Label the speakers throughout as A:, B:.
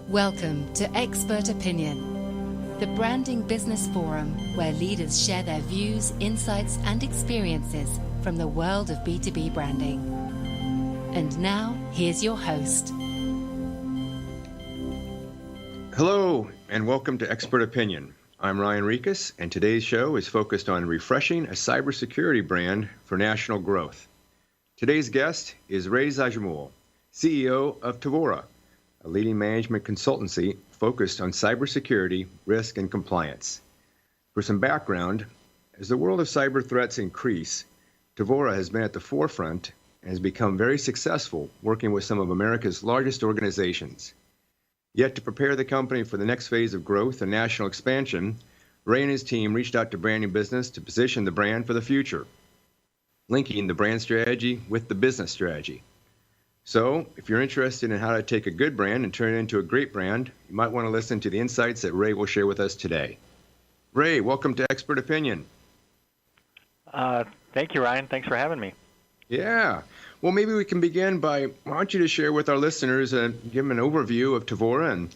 A: Welcome to Expert Opinion, the branding business forum where leaders share their views, insights, and experiences from the world of B2B branding. And now, here's your host.
B: Hello, and welcome to Expert Opinion. I'm Ryan Rieches, and today's show is focused on refreshing a cybersecurity brand for national growth. Today's guest is Zadjmool, CEO of Tevora, a leading management consultancy focused on cybersecurity, risk, and compliance. For some background, as the world of cyber threats increase, Tevora has been at the forefront and has become very successful working with some of America's largest organizations. Yet to prepare the company for the next phase of growth and national expansion, Ray and his team reached out to BrandingBusiness to position the brand for the future, linking the brand strategy with the business strategy. So, if you're interested in how to take a good brand and turn it into a great brand, you might want to listen to the insights that Ray will share with us today. Ray, welcome to Expert Opinion.
C: Thank you, Ryan. Thanks for having me.
B: Yeah. Well, maybe we can begin by, I want you to share with our listeners and give them an overview of Tevora and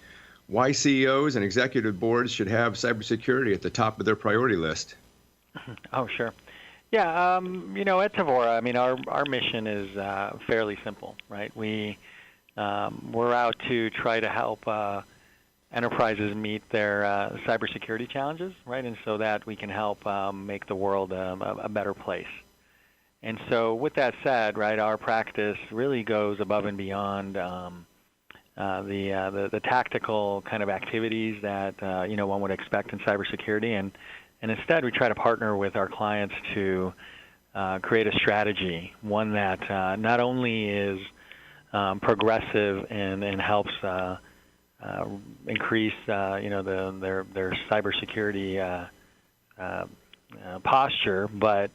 B: why CEOs and executive boards should have cybersecurity at the top of their priority list.
C: Oh, sure. Yeah, at Tevora, our mission is fairly simple, right? We're out to try to help enterprises meet their cybersecurity challenges, right? And so that we can help make the world a better place. And so with that said, right, our practice really goes above and beyond the tactical kind of activities that, one would expect in cybersecurity. And instead, we try to partner with our clients to create a strategy, one that not only is progressive and helps increase, their cybersecurity posture, but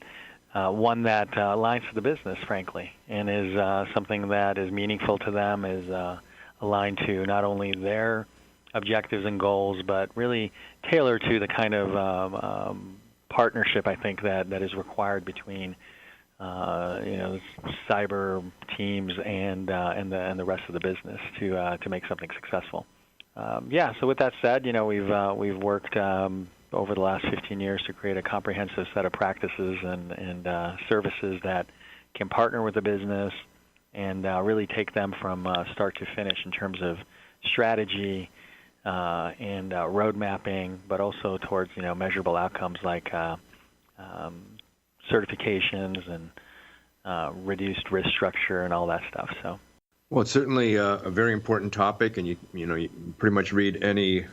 C: one that aligns to the business, frankly, and is something that is meaningful to them, is aligned to not only their objectives and goals, but really tailored to the kind of partnership I think that is required between cyber teams and the rest of the business to make something successful. So with that said, we've worked over the last 15 years to create a comprehensive set of practices and services that can partner with the business and really take them from start to finish in terms of strategy and road mapping, but also towards measurable outcomes like certifications and reduced risk structure and all that stuff. So,
B: well, it's certainly a very important topic, and you pretty much read any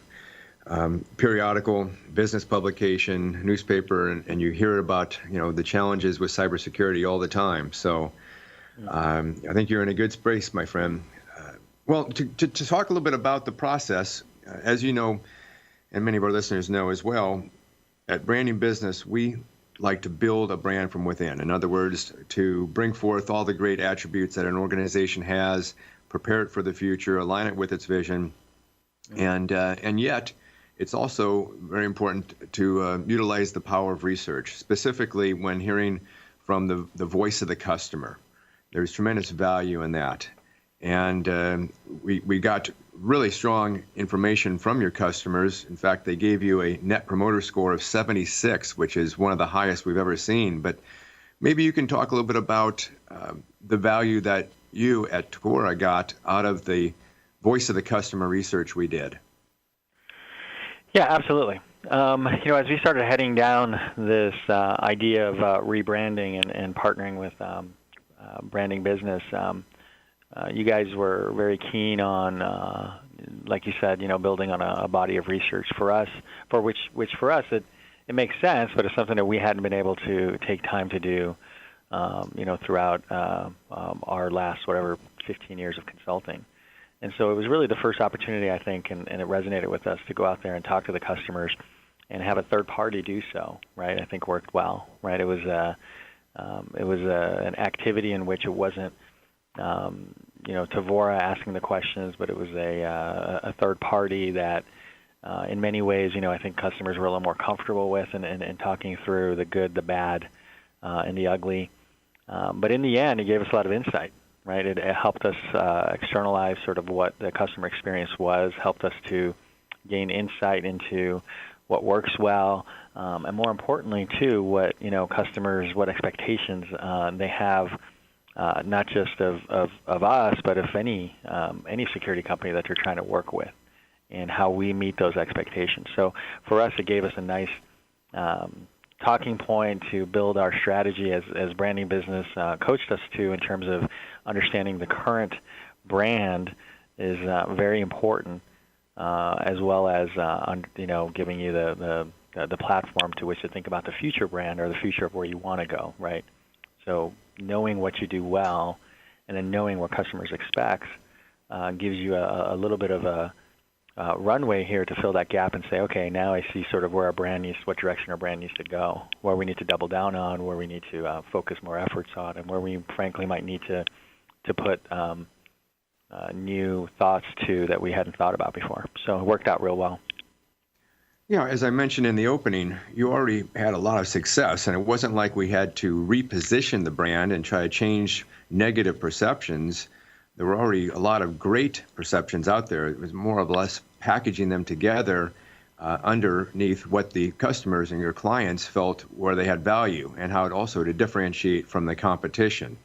B: periodical, business publication, newspaper, and you hear about the challenges with cybersecurity all the time. So, I think you're in a good space, my friend. Well, to talk a little bit about the process, as you know, and many of our listeners know as well, at BrandingBusiness, we like to build a brand from within. In other words, to bring forth all the great attributes that an organization has, prepare it for the future, align it with its vision, and yet it's also very important to utilize the power of research, specifically when hearing from the voice of the customer. There's tremendous value in that. And we got really strong information from your customers. In fact, they gave you a Net Promoter Score of 76, which is one of the highest we've ever seen. But maybe you can talk a little bit about the value that you at Tevora got out of the voice of the customer research we did.
C: Yeah, absolutely. As we started heading down this idea of rebranding and partnering with BrandingBusiness, you guys were very keen on, like you said, building on a body of research for us, which for us it makes sense, but it's something that we hadn't been able to take time to do, throughout our last 15 years of consulting. And so it was really the first opportunity, I think, and it resonated with us to go out there and talk to the customers and have a third party do so. Right, I think worked well. Right, it was an activity in which it wasn't Tevora asking the questions, but it was a third party that in many ways, I think customers were a little more comfortable with and talking through the good, the bad, and the ugly. But in the end, it gave us a lot of insight. right? It helped us externalize sort of what the customer experience was, helped us to gain insight into what works well, and more importantly, too, what customers, what expectations they have, not just of us, but of any security company that they're trying to work with, and how we meet those expectations. So for us, it gave us a nice talking point to build our strategy as branding business coached us to, in terms of understanding the current brand is very important, as well as giving you the platform to which to think about the future brand, or the future of where you want to go, right? So knowing what you do well, and then knowing what customers expect, gives you a little bit of a runway here to fill that gap and say, okay, now I see sort of where our brand needs, what direction our brand needs to go, where we need to double down on, where we need to focus more efforts on, and where we frankly might need to put new thoughts to that we hadn't thought about before. So it worked out real well.
B: Yeah, as I mentioned in the opening, you already had a lot of success, and it wasn't like we had to reposition the brand and try to change negative perceptions. There were already a lot of great perceptions out there. It was more or less packaging them together underneath what the customers and your clients felt where they had value, and how it also to differentiate from the competition.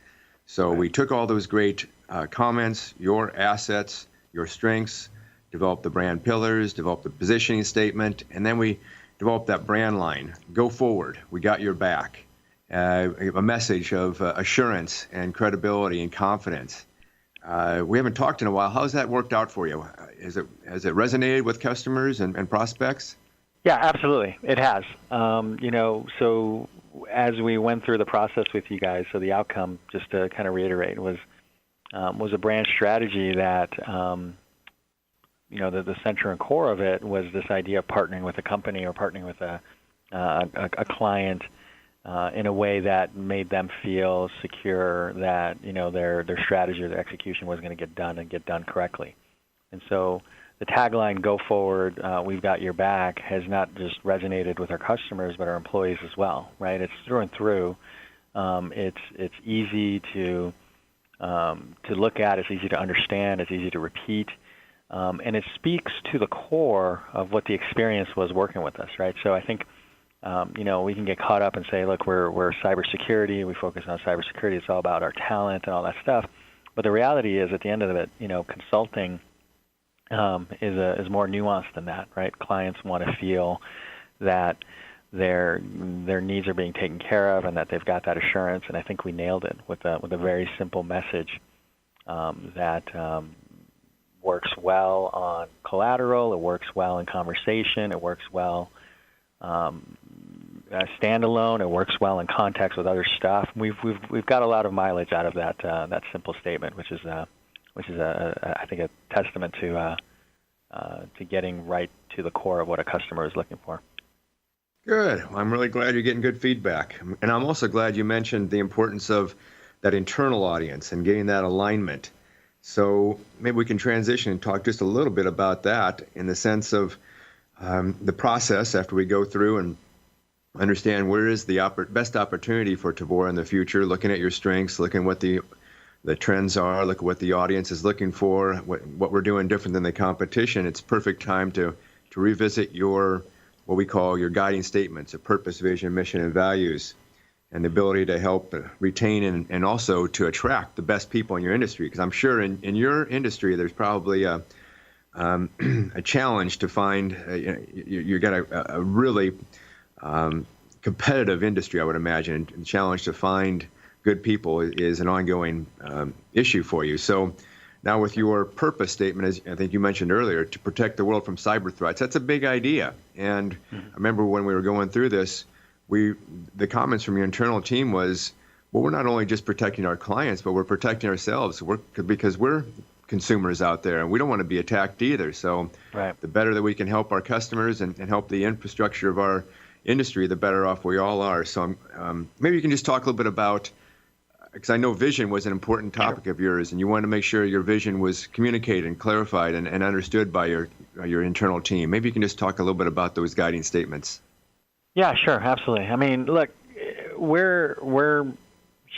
B: So we took all those great comments, your assets, your strengths, developed the brand pillars, developed the positioning statement, and then we developed that brand line. Go forward. We got your back. A message of assurance and credibility and confidence. We haven't talked in a while. How's that worked out for you? Has it resonated with customers and prospects?
C: Yeah, absolutely. It has. So as we went through the process with you guys, so the outcome, just to kind of reiterate, was a brand strategy that, the center and core of it was this idea of partnering with a company or partnering with a client in a way that made them feel secure that their strategy or their execution was going to get done and get done correctly. And so the tagline "Go forward, we've got your back" has not just resonated with our customers, but our employees as well. Right? It's through and through. It's easy to look at. It's easy to understand. It's easy to repeat. And it speaks to the core of what the experience was working with us, right? So I think, we can get caught up and say, look, we're cybersecurity. We focus on cybersecurity. It's all about our talent and all that stuff. But the reality is, at the end of it, consulting is more nuanced than that, right? Clients want to feel that their needs are being taken care of and that they've got that assurance. And I think we nailed it with a very simple message that works well on collateral. It works well in conversation. It works well standalone. It works well in context with other stuff. We've got a lot of mileage out of that simple statement, which is I think a testament to getting right to the core of what a customer is looking for.
B: Good. I'm really glad you're getting good feedback, and I'm also glad you mentioned the importance of that internal audience and getting that alignment. So maybe we can transition and talk just a little bit about that in the sense of the process after we go through and understand where is the best opportunity for Tavor in the future, looking at your strengths, looking at what the trends are, look at what the audience is looking for, what we're doing different than the competition. It's perfect time to revisit what we call your guiding statements, a purpose, vision, mission, and values, and the ability to help retain and also to attract the best people in your industry. Because I'm sure in your industry, there's probably a challenge to find, you got a really competitive industry, I would imagine, and the challenge to find good people is an ongoing issue for you. So now with your purpose statement, as I think you mentioned earlier, to protect the world from cyber threats, that's a big idea. And I remember when we were going through this, the comments from your internal team was, well, we're not only just protecting our clients, but we're protecting ourselves because we're consumers out there, and we don't want to be attacked either. So the better that we can help our customers and help the infrastructure of our industry, the better off we all are. So maybe you can just talk a little bit about, because I know vision was an important topic of yours, and you wanted to make sure your vision was communicated and clarified and understood by your internal team. Maybe you can just talk a little bit about those guiding statements.
C: Yeah, sure, absolutely. I mean, look, we're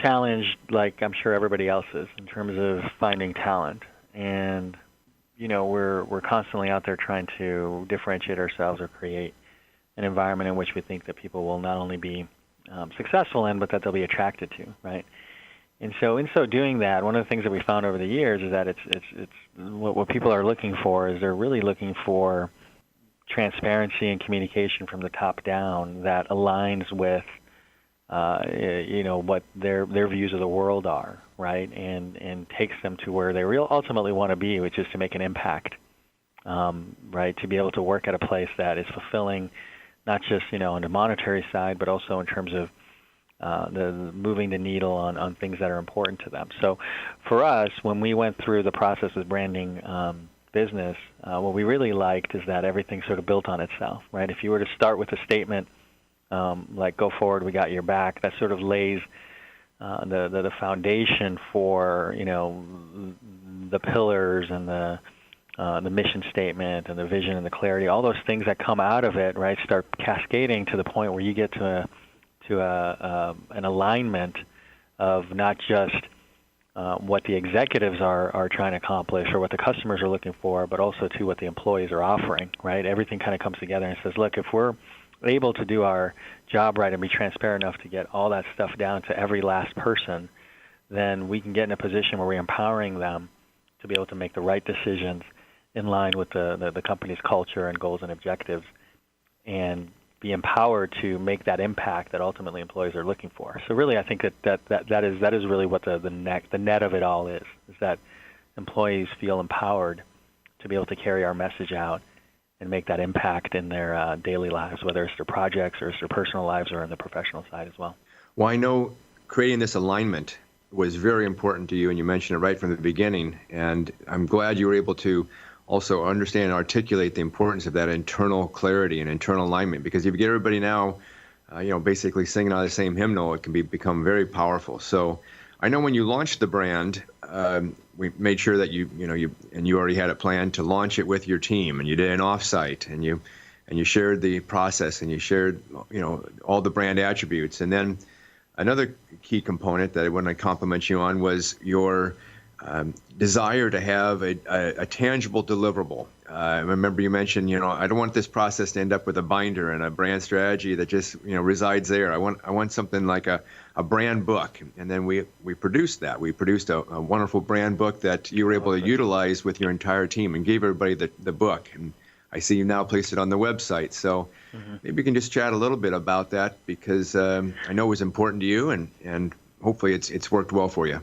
C: challenged, like I'm sure everybody else is, in terms of finding talent. And we're constantly out there trying to differentiate ourselves or create an environment in which we think that people will not only be successful in, but that they'll be attracted to, right? And so in so doing that, one of the things that we found over the years is that it's what people are looking for is they're really looking for transparency and communication from the top down that aligns with what their views of the world are, right? And takes them to where they ultimately want to be, which is to make an impact, right? To be able to work at a place that is fulfilling, not just on the monetary side, but also in terms of the moving the needle on things that are important to them. So for us, when we went through the process of branding business, what we really liked is that everything sort of built on itself, right? If you were to start with a statement like "Go forward, we got your back," that sort of lays the foundation for the pillars and the mission statement and the vision and the clarity. All those things that come out of it, right, start cascading to the point where you get to an alignment of not just what the executives are trying to accomplish or what the customers are looking for, but also to what the employees are offering, right? Everything kind of comes together and says, look, if we're able to do our job right and be transparent enough to get all that stuff down to every last person, then we can get in a position where we're empowering them to be able to make the right decisions in line with the company's culture and goals and objectives, and be empowered to make that impact that ultimately employees are looking for. So really, I think that is really what the net of it all is that employees feel empowered to be able to carry our message out and make that impact in their daily lives, whether it's their projects or it's their personal lives or on the professional side as well.
B: Well, I know creating this alignment was very important to you, and you mentioned it right from the beginning, and I'm glad you were able to also understand and articulate the importance of that internal clarity and internal alignment, because if you get everybody now, basically singing out of the same hymnal, it can become very powerful. So I know when you launched the brand, we made sure that you already had it planned to launch it with your team, and you did an offsite, and you shared the process, and you shared all the brand attributes. And then another key component that I want to compliment you on was your desire to have a tangible deliverable. I remember you mentioned, I don't want this process to end up with a binder and a brand strategy that just, resides there. I want something like a brand book. And then we produced that. We produced a wonderful brand book that you were able to utilize with your entire team and gave everybody the book. And I see you now placed it on the website. So maybe you can just chat a little bit about that, because I know it was important to you, and hopefully it's worked well for you.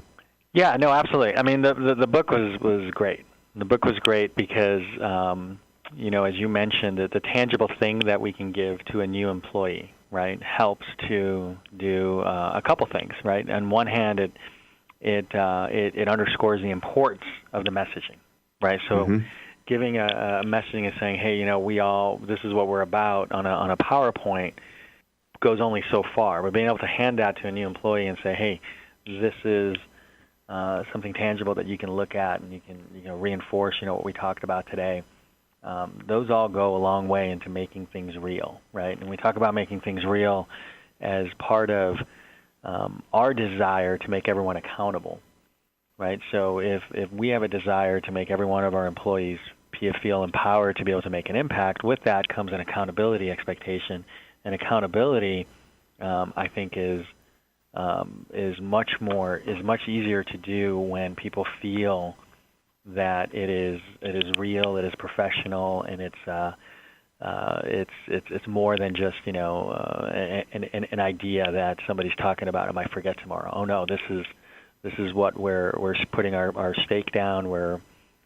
C: Yeah, no, absolutely. I mean, the book was great. The book was great because, as you mentioned, the tangible thing that we can give to a new employee, right, helps to do a couple things, right? On one hand, it underscores the importance of the messaging, right? So giving a messaging and saying, hey, this is what we're about on a PowerPoint goes only so far. But being able to hand that to a new employee and say, hey, this is something tangible that you can look at and you can reinforce what we talked about today. Those all go a long way into making things real, right? And we talk about making things real as part of our desire to make everyone accountable, right? So if we have a desire to make every one of our employees feel empowered to be able to make an impact, with that comes an accountability expectation. And accountability, I think, is much easier to do when people feel that it is real, it is professional, and it's more than just an idea that somebody's talking about. I might forget tomorrow. Oh no, this is what we're putting our stake down. We're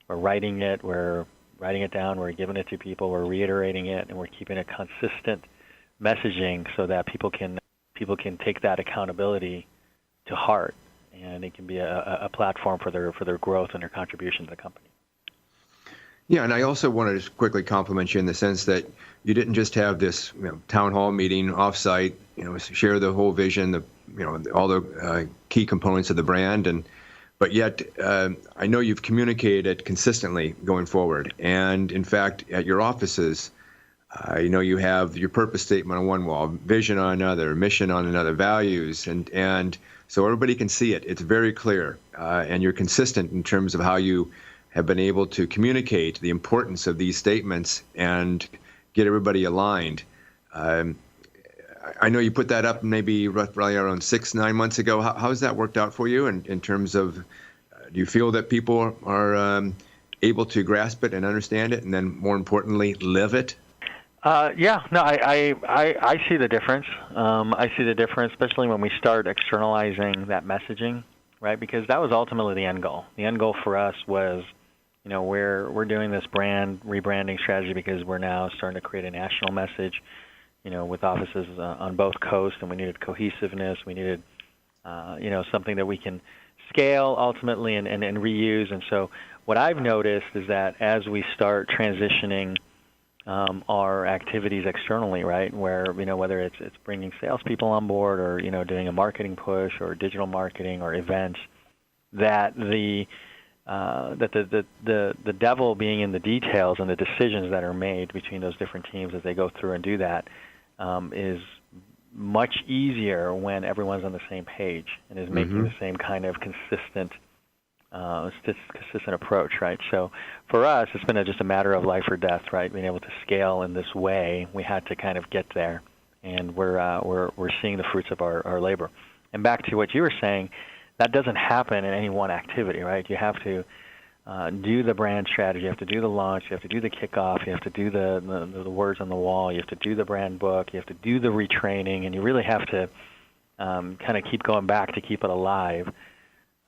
C: writing it. We're writing it down. We're giving it to people. We're reiterating it, and we're keeping a consistent messaging so that people can take that accountability to heart, and it can be a platform for their growth and their contribution to the company.
B: Yeah, and I also wanted to quickly compliment you in the sense that you didn't just have this town hall meeting offsite, share the whole vision, all the key components of the brand, but yet I know you've communicated it consistently going forward. And in fact, at your offices, You have your purpose statement on one wall, vision on another, mission on another, values, and so everybody can see it. It's very clear, and you're consistent in terms of how you have been able to communicate the importance of these statements and get everybody aligned. I know you put that up maybe roughly around 6-9 months ago. How has that worked out for you in terms of, do you feel that people are able to grasp it and understand it, and then more importantly, live it?
C: Yeah, no, I see the difference. I see the difference, especially when we start externalizing that messaging, right? Because that was ultimately the end goal. The end goal for us was, we're doing this brand rebranding strategy because we're now starting to create a national message, with offices on both coasts, and we needed cohesiveness. We needed, something that we can scale ultimately and reuse. And so what I've noticed is that as we start transitioning our activities externally, right, where, whether it's bringing salespeople on board or, doing a marketing push or digital marketing or events, that the devil being in the details and the decisions that are made between those different teams as they go through and do that is much easier when everyone's on the same page and is making the same kind of consistent approach, right? So for us, it's been just a matter of life or death, right? Being able to scale in this way, we had to kind of get there, and we're seeing the fruits of our labor. And back to what you were saying, that doesn't happen in any one activity, right? You have to do the brand strategy, you have to do the launch, you have to do the kickoff, you have to do the words on the wall, you have to do the brand book, you have to do the retraining, and you really have to kind of keep going back to keep it alive.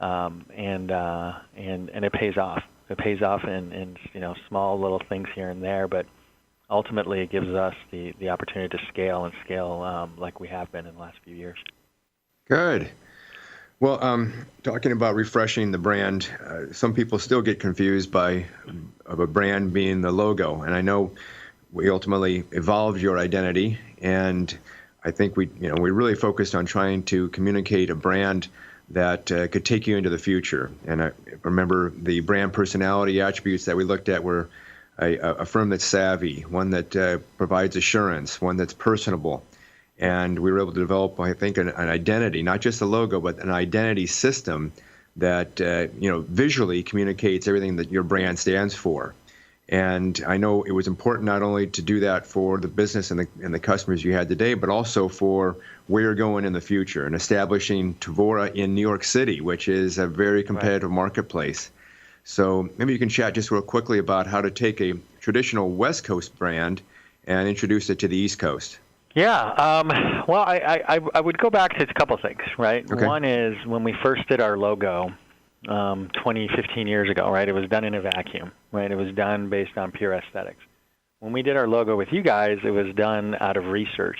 C: And it pays off. It pays off in small little things here and there, but ultimately it gives us the opportunity to scale like we have been in the last few years.
B: Good. Well, talking about refreshing the brand, some people still get confused of a brand being the logo, and I know we ultimately evolved your identity, and I think we really focused on trying to communicate a brand that could take you into the future. And I remember the brand personality attributes that we looked at were a firm that's savvy, one that provides assurance, one that's personable. And we were able to develop, I think, an identity, not just a logo, but an identity system that visually communicates everything that your brand stands for. And I know it was important not only to do that for the business and the customers you had today, but also for where you're going in the future and establishing Tevora in New York City, which is a very competitive marketplace. So maybe you can chat just real quickly about how to take a traditional West Coast brand and introduce it to the East Coast.
C: Yeah. Well, I would go back to a couple things, right?
B: Okay.
C: One is when we first did our logo 15 years ago, right? It was done in a vacuum, right? It was done based on pure aesthetics. When we did our logo with you guys, it was done out of research.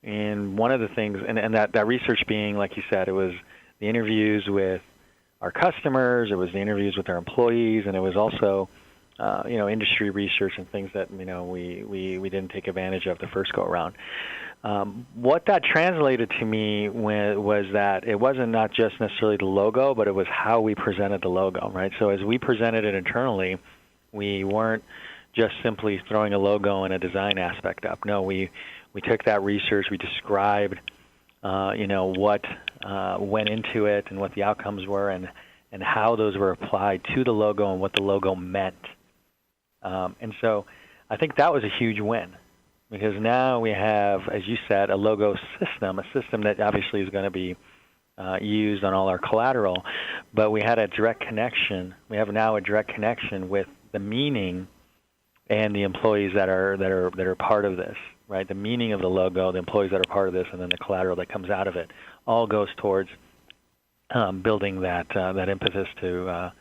C: And one of the things, and that research being, like you said, it was the interviews with our customers, it was the interviews with our employees, and it was also, industry research and things that, we didn't take advantage of the first go around. What that translated to me was that it wasn't not just necessarily the logo, but it was how we presented the logo, right? So as we presented it internally, we weren't just simply throwing a logo and a design aspect up. No, we took that research, we described, what went into it and what the outcomes were and how those were applied to the logo and what the logo meant. And so I think that was a huge win. Because now we have, as you said, a logo system, a system that obviously is going to be used on all our collateral, but we had a direct connection. We have now a direct connection with the meaning and the employees that are part of this, right? The meaning of the logo, the employees that are part of this, and then the collateral that comes out of it, all goes towards building that impetus to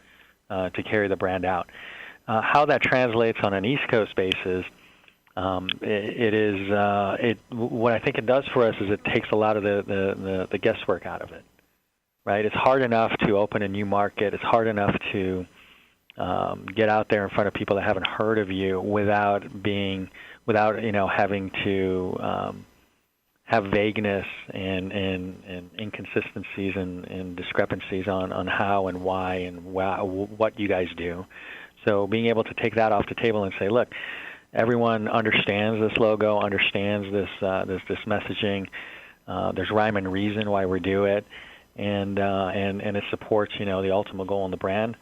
C: carry the brand out. How that translates on an East Coast basis. What I think it does for us is it takes a lot of the guesswork out of it, right? It's hard enough to open a new market. It's hard enough to get out there in front of people that haven't heard of you without having to have vagueness and inconsistencies and discrepancies on how and why and what you guys do. So being able to take that off the table and say, look, everyone understands this logo, understands this messaging. There's rhyme and reason why we do it, and it supports the ultimate goal in the brand.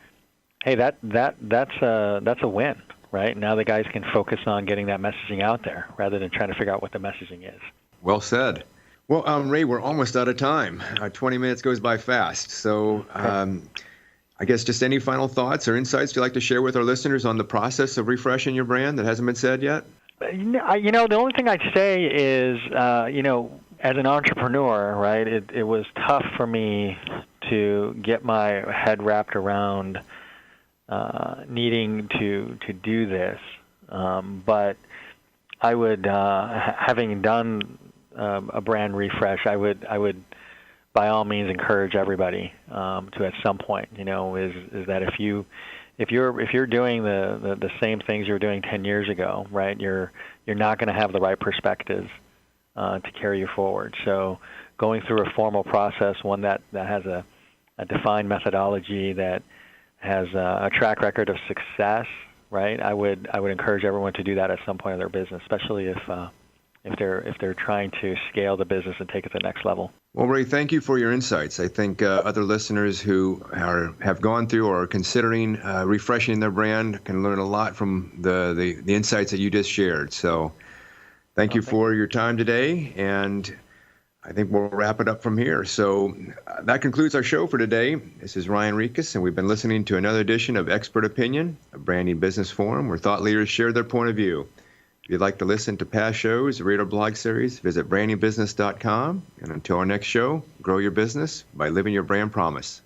C: Hey, that's a win, right? Now the guys can focus on getting that messaging out there rather than trying to figure out what the messaging is.
B: Well said. Well, Ray, we're almost out of time. 20 minutes goes by fast. So I guess just any final thoughts or insights you'd like to share with our listeners on the process of refreshing your brand that hasn't been said yet?
C: The only thing I'd say is, as an entrepreneur, right, it was tough for me to get my head wrapped around needing to do this. But I would, having done a brand refresh, I would by all means encourage everybody to at some point, is that if you're doing the same things you were doing 10 years ago, right, you're not going to have the right perspective to carry you forward. So going through a formal process, one that has a defined methodology, that has a track record of success, right, I would encourage everyone to do that at some point in their business, especially if they're trying to scale the business and take it to the next level.
B: Well, Ray, thank you for your insights. I think other listeners who have gone through or are considering refreshing their brand can learn a lot from the insights that you just shared. So thank you for your time today, and I think we'll wrap it up from here. So that concludes our show for today. This is Ryan Rieches, and we've been listening to another edition of Expert Opinion, a branding business forum where thought leaders share their point of view. If you'd like to listen to past shows or read our blog series, visit brandingbusiness.com. And until our next show, grow your business by living your brand promise.